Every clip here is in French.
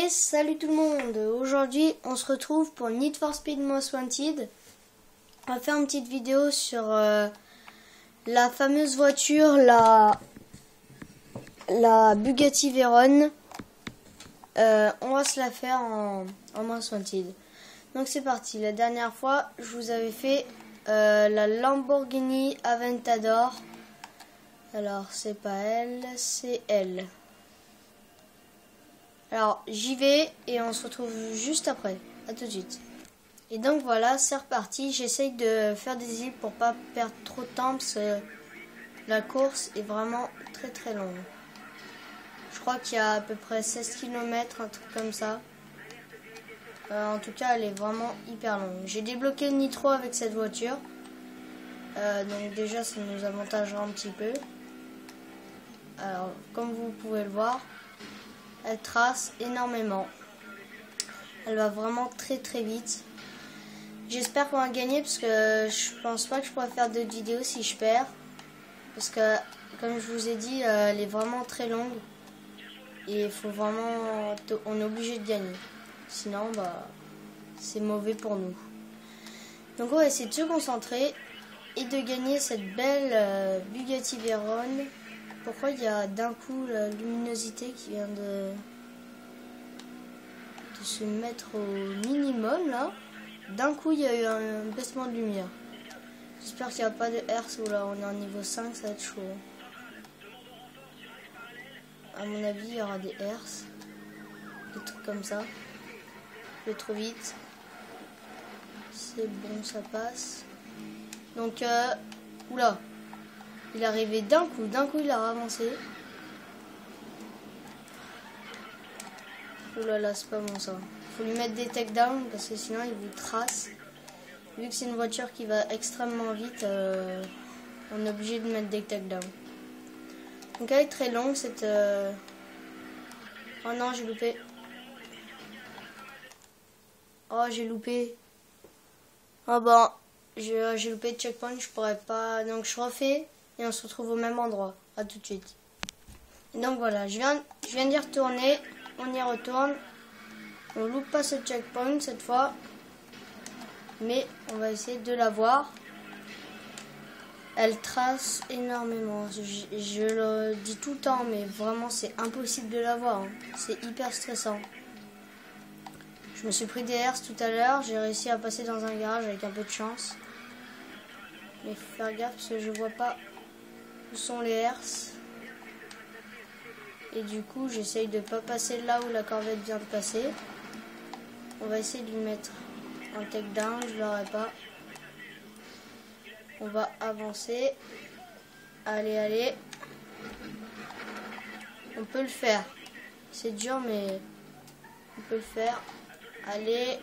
Et salut tout le monde. Aujourd'hui on se retrouve pour Need for Speed Most Wanted. On va faire une petite vidéo sur la fameuse voiture, la Bugatti Veyron. On va se la faire en Most Wanted. Donc c'est parti. La dernière fois je vous avais fait la Lamborghini Aventador. Alors c'est pas elle, c'est elle. Alors j'y vais et on se retrouve juste après. A tout de suite. Et donc voilà, c'est reparti. J'essaye de faire des îles pour pas perdre trop de temps parce que la course est vraiment très longue. Je crois qu'il y a à peu près 16 km, un truc comme ça. En tout cas, elle est vraiment hyper longue. J'ai débloqué le nitro avec cette voiture. Donc déjà, ça nous avantagera un petit peu. Alors, comme vous pouvez le voir, elle trace énormément. Elle va vraiment très vite. J'espère qu'on va gagner parce que je pense pas que je pourrais faire d'autres vidéos si je perds. Parce que, comme je vous ai dit, elle est vraiment très longue. Et il faut vraiment... On est obligé de gagner. Sinon, c'est mauvais pour nous. Donc on va essayer de se concentrer et de gagner cette belle Bugatti Veyron. Pourquoi il y a d'un coup la luminosité qui vient de se mettre au minimum là. D'un coup il y a eu un baissement de lumière. J'espère qu'il n'y a pas de hertz ou là on est en niveau 5, ça va être chaud. À mon avis il y aura des hertz. Des trucs comme ça. Je vais trop vite. C'est bon, ça passe. Donc oula. Il est arrivé d'un coup il a ravancé. Oh là là, c'est pas bon ça. Faut lui mettre des takedowns parce que sinon il vous trace. Vu que c'est une voiture qui va extrêmement vite, on est obligé de mettre des takedowns. Donc elle est très longue cette... Oh non, j'ai loupé. Oh, j'ai loupé. Oh bon, j'ai loupé de checkpoint, je pourrais pas... Donc je refais et on se retrouve au même endroit. A tout de suite. Et donc voilà, je viens d'y retourner. On y retourne. On loupe pas ce checkpoint cette fois. Mais on va essayer de la voir. Elle trace énormément. Je le dis tout le temps, mais vraiment c'est impossible de la voir. Hein. C'est hyper stressant. Je me suis pris des hertz tout à l'heure. J'ai réussi à passer dans un garage avec un peu de chance. Mais il faut faire gaffe parce que je vois pas où sont les hertz. Et du coup, j'essaye de pas passer là où la corvette vient de passer. On va essayer de lui mettre un takedown, je l'aurai pas. On va avancer. Allez. On peut le faire. C'est dur, mais on peut le faire. Allez.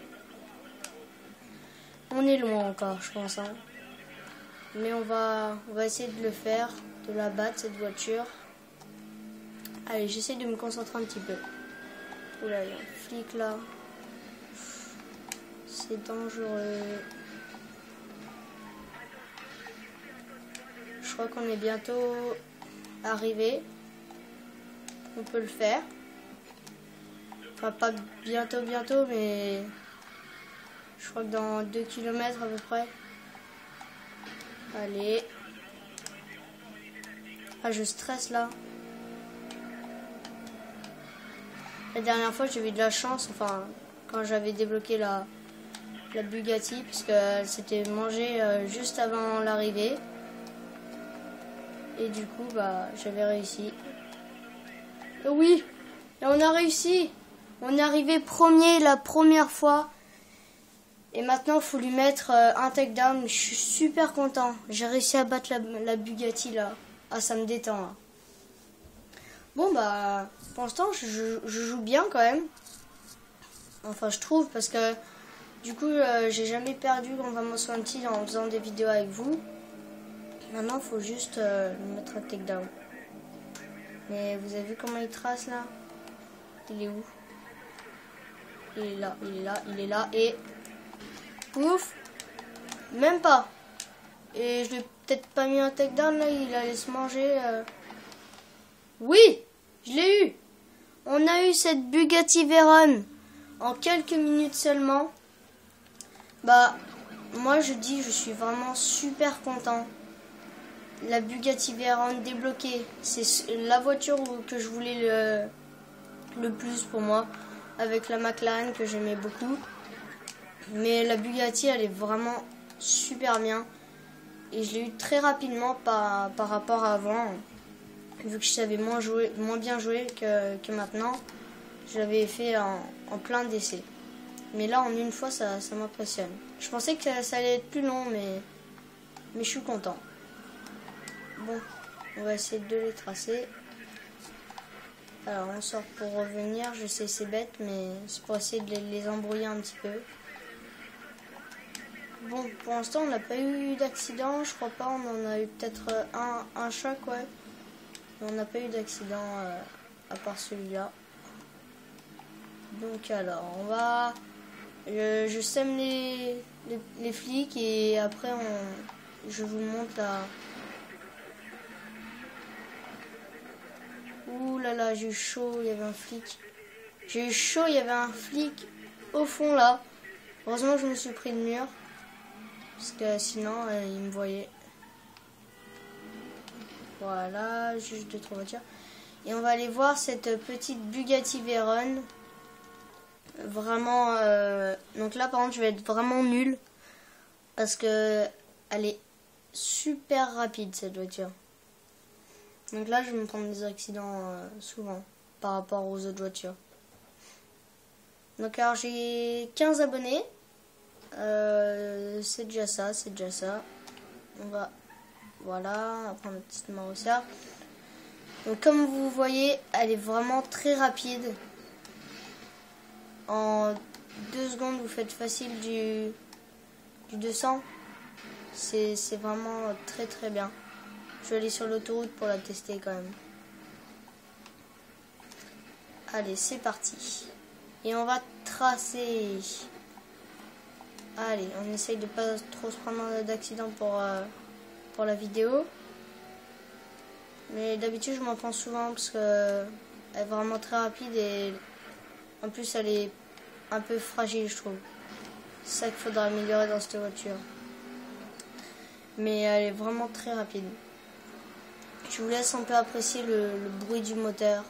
On est loin encore, je pense. Hein. Mais on va essayer de le faire, de la battre, cette voiture. Allez, j'essaie de me concentrer un petit peu. Oula, il y a un flic là. C'est dangereux. Je crois qu'on est bientôt arrivé. On peut le faire. Enfin, pas bientôt, mais je crois que dans 2 km à peu près. Allez. Ah, je stresse là. La dernière fois, j'ai eu de la chance, enfin, quand j'avais débloqué la Bugatti, puisqu'elle s'était mangée juste avant l'arrivée. Et du coup, j'avais réussi. Et oui, et on a réussi. On est arrivé premier la première fois. Et maintenant, il faut lui mettre un takedown. Je suis super content. J'ai réussi à battre la Bugatti là. Ah, ça me détend là. Bon pour l'instant je joue bien quand même. Enfin je trouve parce que du coup j'ai jamais perdu quand on va Most Wanted en faisant des vidéos avec vous. Maintenant il faut juste mettre un takedown. Mais vous avez vu comment il trace là? Il est où? Il est là et... Ouf! Même pas. Et je lui ai peut-être pas mis un takedown là, il allait se manger... Oui, je l'ai eu. On a eu cette Bugatti Veyron en quelques minutes seulement. Bah, moi je dis, je suis vraiment super content. La Bugatti Veyron débloquée, c'est la voiture que je voulais le plus pour moi, avec la McLaren que j'aimais beaucoup. Mais la Bugatti, elle est vraiment super bien. Et je l'ai eu très rapidement par rapport à avant. Vu que je savais moins bien jouer que maintenant. Je l'avais fait en plein d'essais. Mais là, en une fois, ça m'impressionne. Je pensais que ça allait être plus long, mais je suis content. Bon, on va essayer de les tracer. Alors, on sort pour revenir. Je sais, c'est bête, mais c'est pour essayer de les embrouiller un petit peu. Bon, pour l'instant, on n'a pas eu d'accident. Je crois pas. On en a eu peut-être un choc, ouais. Mais on n'a pas eu d'accident à part celui-là. Donc, alors, on va... Je sème les flics et après, je vous montre la... Ouh là là, j'ai eu chaud, il y avait un flic. J'ai eu chaud, il y avait un flic au fond là. Heureusement, je me suis pris le mur. Parce que sinon, il me voyait. Voilà, juste 2-3 voitures. Et on va aller voir cette petite Bugatti Veyron. Vraiment... Donc là, par contre, je vais être vraiment nulle. Parce que elle est super rapide, cette voiture. Donc là, je vais me prendre des accidents souvent par rapport aux autres voitures. Donc alors, j'ai 15 abonnés. C'est déjà ça, c'est déjà ça. On va... Voilà, on va prendre une petite Marossière. Donc comme vous voyez, elle est vraiment très rapide. En 2 secondes, vous faites facile du 200. C'est vraiment très très bien. Je vais aller sur l'autoroute pour la tester quand même. Allez, c'est parti. Et on va tracer. Allez, on essaye de pas trop se prendre d'accident pour la vidéo. Mais d'habitude, je m'en prends souvent parce que elle est vraiment très rapide et en plus, elle est un peu fragile, je trouve. C'est ça qu'il faudra améliorer dans cette voiture. Mais elle est vraiment très rapide. Je vous laisse un peu apprécier le bruit du moteur.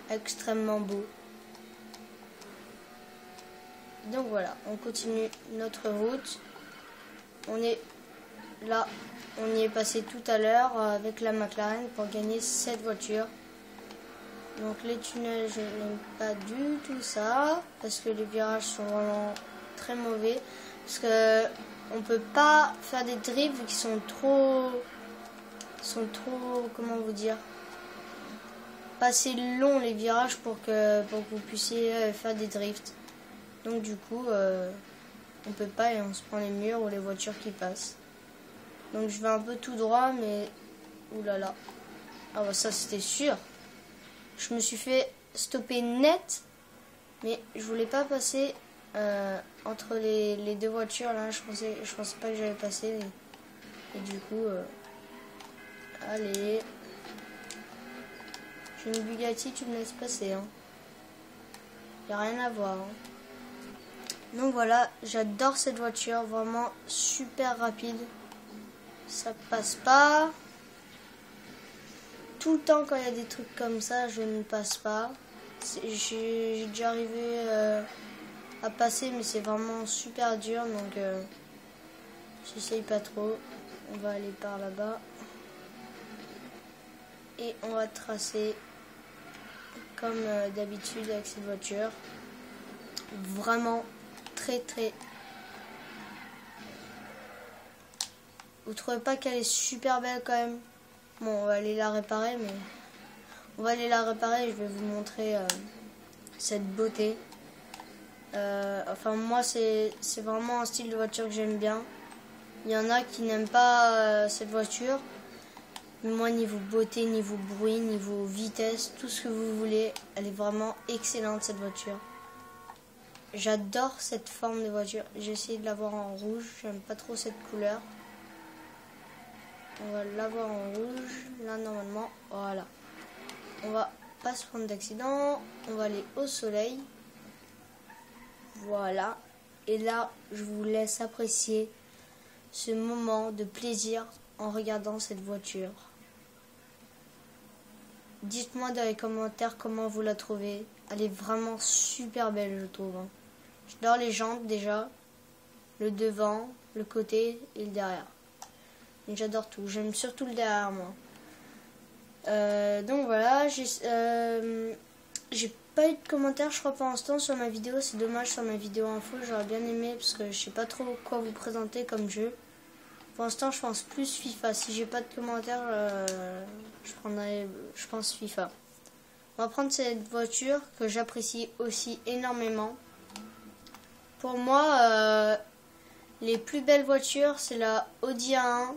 Extrêmement beau. Donc voilà, on continue notre route. On est là, on y est passé tout à l'heure avec la McLaren pour gagner cette voiture. Donc les tunnels, je n'aime pas du tout ça parce que les virages sont vraiment très mauvais. Parce que on peut pas faire des drifts qui sont trop, comment vous dire, pas assez longs les virages pour que vous puissiez faire des drifts. Donc du coup, on peut pas et on se prend les murs ou les voitures qui passent. Donc je vais un peu tout droit, mais oulala. Ah bah ça c'était sûr. Je me suis fait stopper net, mais je voulais pas passer entre les deux voitures là. Je pensais pas que j'allais passer. Et du coup, allez. J'ai une Bugatti, tu me laisses passer. Hein. Y a rien à voir. Hein. Donc voilà, j'adore cette voiture, vraiment super rapide. Ça passe pas. Tout le temps quand il y a des trucs comme ça, je ne passe pas. J'ai déjà arrivé à passer, mais c'est vraiment super dur, donc j'essaye pas trop. On va aller par là-bas. Et on va tracer comme d'habitude avec cette voiture. Vraiment très très... Vous trouvez pas qu'elle est super belle quand même? Bon, on va aller la réparer, mais... On va aller la réparer et je vais vous montrer cette beauté. Enfin, moi, c'est vraiment un style de voiture que j'aime bien. Il y en a qui n'aiment pas cette voiture. Mais moi, niveau beauté, niveau bruit, niveau vitesse, tout ce que vous voulez, elle est vraiment excellente, cette voiture. J'adore cette forme de voiture. J'ai essayé de l'avoir en rouge. J'aime pas trop cette couleur. On va l'avoir en rouge. Là, normalement, voilà. on va pas se prendre d'accident. On va aller au soleil. Voilà. Et là, je vous laisse apprécier ce moment de plaisir en regardant cette voiture. Dites-moi dans les commentaires comment vous la trouvez. Elle est vraiment super belle, je trouve. J'adore les jantes déjà. Le devant, le côté et le derrière. J'adore tout. J'aime surtout le derrière, moi. Donc voilà, j'ai pas eu de commentaires, je crois, pour l'instant sur ma vidéo. C'est dommage, sur ma vidéo info, j'aurais bien aimé parce que je sais pas trop quoi vous présenter comme jeu. Pour l'instant, je pense plus FIFA. Si j'ai pas de commentaires, je pense FIFA. On va prendre cette voiture que j'apprécie aussi énormément. Pour moi, les plus belles voitures, c'est la Audi A1.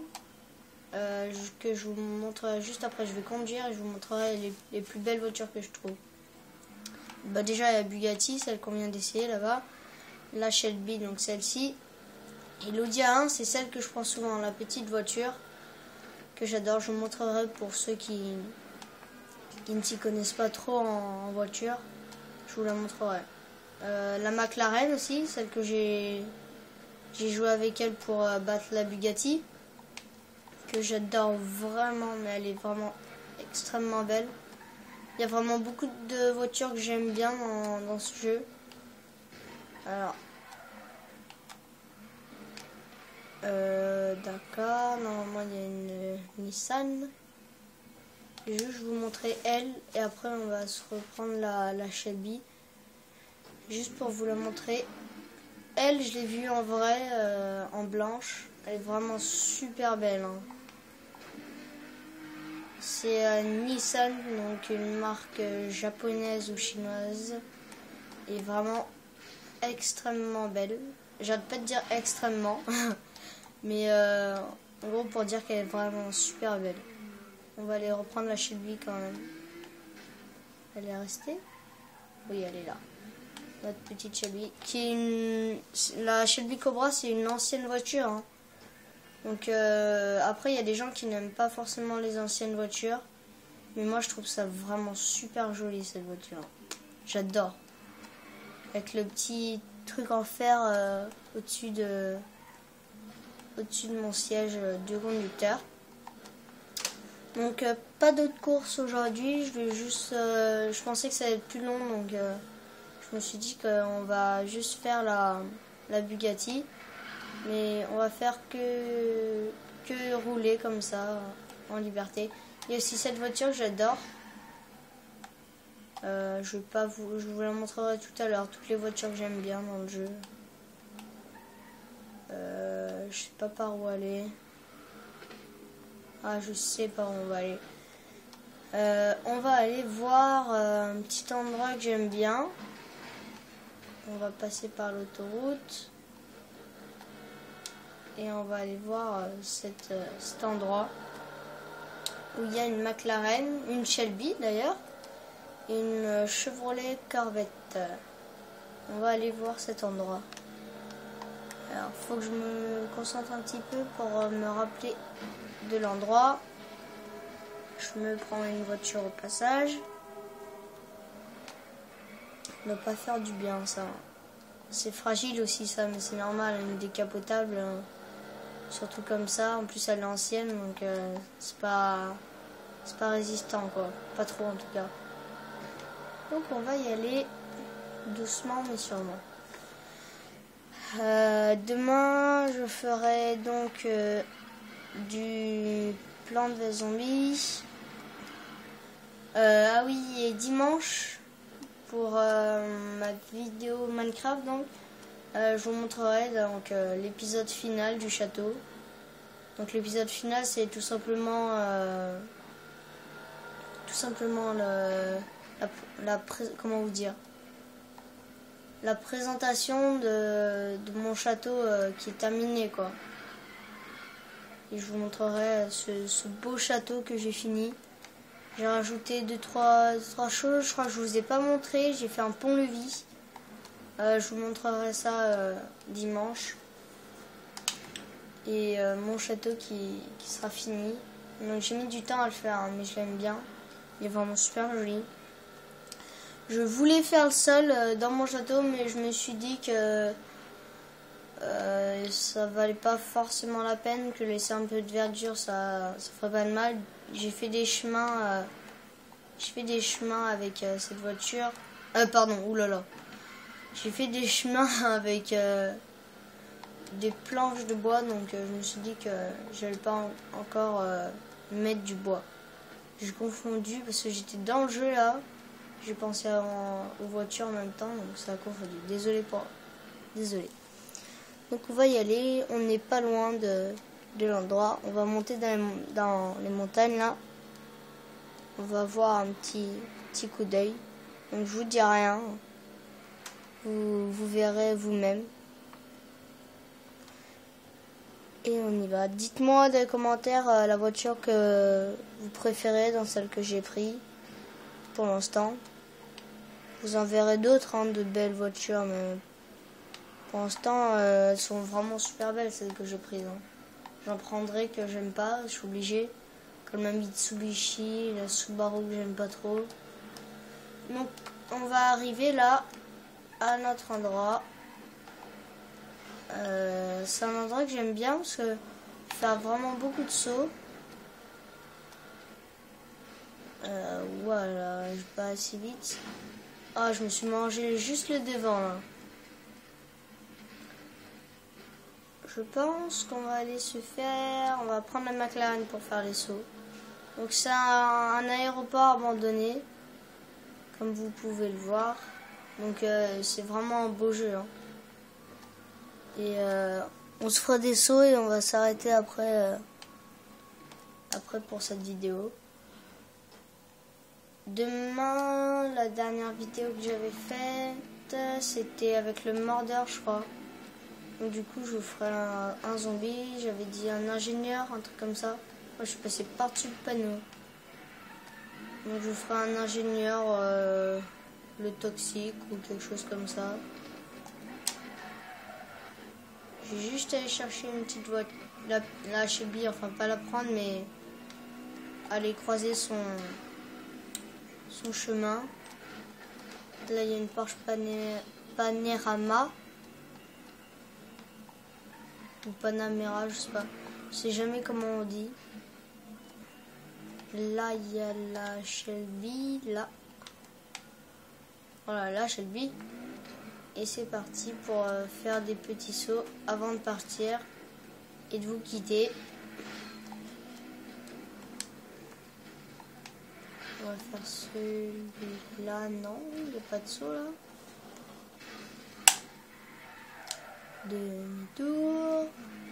Que je vous montrerai juste après. Je vais conduire et je vous montrerai les plus belles voitures que je trouve. Bah déjà il y a Bugatti, celle qu'on vient d'essayer là-bas. La Shelby, donc celle-ci. Et l'Audi A1, c'est celle que je prends souvent, la petite voiture que j'adore. Je vous montrerai pour ceux qui ne s'y connaissent pas trop en voiture. Je vous la montrerai. La McLaren aussi, celle que j'ai joué avec elle pour battre la Bugatti. Que j'adore vraiment, mais elle est vraiment extrêmement belle. Il y a vraiment beaucoup de voitures que j'aime bien dans ce jeu. Alors, d'accord, normalement il y a une Nissan. Je vais juste vous montrer elle et après on va se reprendre la Shelby. Juste pour vous la montrer. Elle, je l'ai vue en vrai, en blanche. Elle est vraiment super belle. Hein. C'est Nissan, donc une marque japonaise ou chinoise. Et vraiment extrêmement belle. J'arrête pas de dire extrêmement. Mais en gros pour dire qu'elle est vraiment super belle. On va aller reprendre la Shelby quand même. Elle est restée? Oui, elle est là. Notre petite Shelby. La Shelby Cobra, c'est une ancienne voiture. Hein. Donc après il y a des gens qui n'aiment pas forcément les anciennes voitures, mais moi je trouve ça vraiment super joli cette voiture. J'adore. Avec le petit truc en fer au-dessus de mon siège du conducteur. Donc pas d'autres courses aujourd'hui. Je vais juste, je pensais que ça allait être plus long, donc je me suis dit qu'on va juste faire la Bugatti. Mais on va faire que rouler comme ça, en liberté. Il y a aussi cette voiture que j'adore. Je vous la montrerai tout à l'heure. Toutes les voitures que j'aime bien dans le jeu. Je sais pas par où aller. Ah, je sais par où on va aller. On va aller voir un petit endroit que j'aime bien. On va passer par l'autoroute. Et on va aller voir cet endroit où il y a une McLaren, une Shelby d'ailleurs, et une Chevrolet Corvette. On va aller voir cet endroit. Alors, il faut que je me concentre un petit peu pour me rappeler de l'endroit. Je me prends une voiture au passage. Ne pas faire du bien, ça. C'est fragile aussi, ça, mais c'est normal, une décapotable. Surtout comme ça, en plus elle est ancienne, donc c'est pas résistant quoi, pas trop en tout cas. Donc on va y aller doucement mais sûrement. Demain je ferai donc du Plants vs Zombies. Ah oui, et dimanche pour ma vidéo Minecraft donc. Je vous montrerai donc l'épisode final du château. Donc l'épisode final c'est tout simplement comment vous dire, la présentation de mon château qui est terminé quoi. Et je vous montrerai ce beau château que j'ai fini. J'ai rajouté 2-3 choses. Je crois que je vous ai pas montré. J'ai fait un pont-levis. Je vous montrerai ça dimanche. Et mon château qui sera fini. Donc j'ai mis du temps à le faire, hein, mais je l'aime bien. Il est vraiment super joli. Je voulais faire le sol dans mon château, mais je me suis dit que ça valait pas forcément la peine, que laisser un peu de verdure, ça ferait pas de mal. J'ai fait des chemins, avec cette voiture. Pardon, oulala. J'ai fait des chemins avec des planches de bois, donc je me suis dit que j'allais pas encore mettre du bois. J'ai confondu parce que j'étais dans le jeu là. J'ai pensé aux voitures en même temps, donc ça a confondu. Désolé. Donc on va y aller, on n'est pas loin de l'endroit. On va monter dans les montagnes là. On va voir un petit coup d'œil. Donc je vous dis rien. Vous verrez vous-même. Et on y va. Dites-moi dans les commentaires la voiture que vous préférez dans celle que j'ai prise pour l'instant. Vous en verrez d'autres, de belles voitures, mais pour l'instant elles sont vraiment super belles celles que j'ai prises. J'en prendrai que j'aime pas, je suis obligée. Comme la Mitsubishi, la Subaru que j'aime pas trop. Donc on va arriver là à notre endroit. C'est un endroit que j'aime bien parce que faire vraiment beaucoup de sauts. Voilà, je vais pas assez vite. Ah, je me suis mangé juste le devant là. Je pense qu'on va aller on va prendre la McLaren pour faire les sauts. Donc c'est un aéroport abandonné, comme vous pouvez le voir. Donc c'est vraiment un beau jeu. Et on se fera des sauts et on va s'arrêter après pour cette vidéo. Demain, la dernière vidéo que j'avais faite, c'était avec le mordeur, je crois. Donc du coup, je vous ferai un zombie. J'avais dit un ingénieur, un truc comme ça. Moi, je suis passé par-dessus le panneau. Donc je vous ferai un ingénieur, le toxique ou quelque chose comme ça. J'ai juste allé chercher une petite voiture, la Shelby, enfin pas la prendre, mais aller croiser son chemin. Là, il y a une Porsche Panamera ou Panamera, je sais jamais comment on dit. Là, il y a la Shelby, là. Voilà, la Shelby. Et c'est parti pour faire des petits sauts avant de partir et de vous quitter. On va faire celui-là. Non, il n'y a pas de saut là. Demi-tour.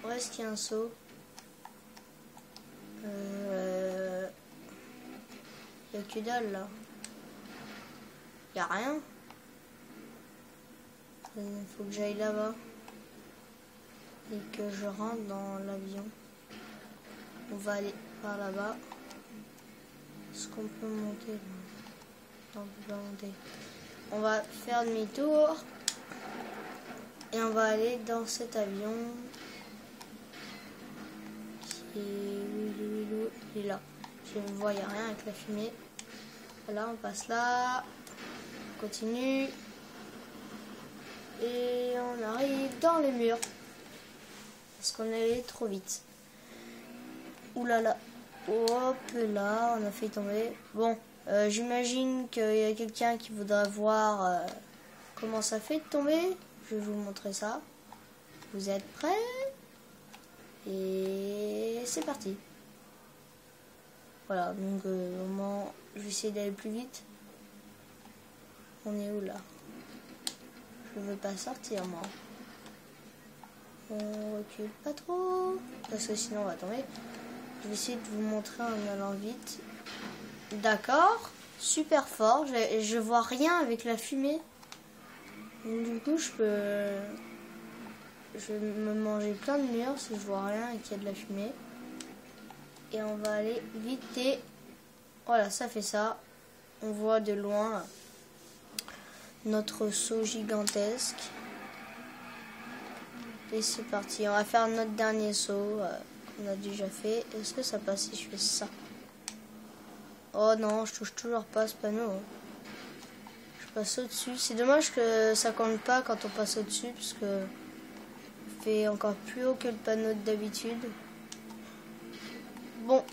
Où est-ce qu'il y a un saut? Il n'y a que dalle là. Il n'y a rien. Il faut que j'aille là-bas et que je rentre dans l'avion. On va aller par là-bas. Est-ce qu'on peut monter? Non, on peut pas monter. On va faire demi-tour et on va aller dans cet avion qui est là. Je ne vois rien avec la fumée. Voilà, on passe là. On continue. Et on arrive dans le mur. Parce qu'on est allé trop vite. Oulala. Hop là, on a fait tomber. Bon, j'imagine qu'il y a quelqu'un qui voudrait voir comment ça fait de tomber. Je vais vous montrer ça. Vous êtes prêts? Et c'est parti. Voilà, donc au moment, je vais essayer d'aller plus vite. On est où là? Je veux pas sortir moi. On recule pas trop parce que sinon on va tomber. Je vais essayer de vous montrer en allant vite. D'accord, super fort. Je vois rien avec la fumée. Donc, du coup je vais me manger plein de murs si je vois rien et qu'il y a de la fumée. Et on va aller vite et voilà, ça fait ça. On voit de loin notre saut gigantesque. Et c'est parti, on va faire notre dernier saut qu'on a déjà fait. Est-ce que ça passe si je fais ça? Oh non, je touche toujours pas ce panneau. Hein. Je passe au-dessus. C'est dommage que ça compte pas quand on passe au-dessus, parce que on fait encore plus haut que le panneau d'habitude. Bon,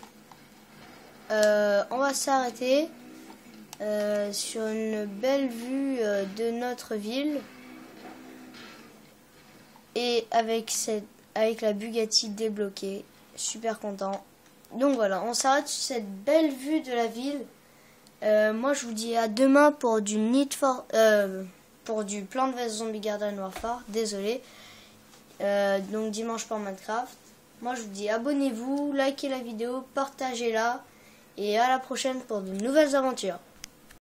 on va s'arrêter sur une belle vue de notre ville. Et avec la Bugatti débloquée, super content. Donc voilà, on s'arrête sur cette belle vue de la ville. Moi je vous dis à demain pour du pour du Plants vs Zombie Garden Warfare. Désolé. Donc dimanche pour Minecraft. Moi je vous dis abonnez-vous, likez la vidéo, partagez-la et à la prochaine pour de nouvelles aventures.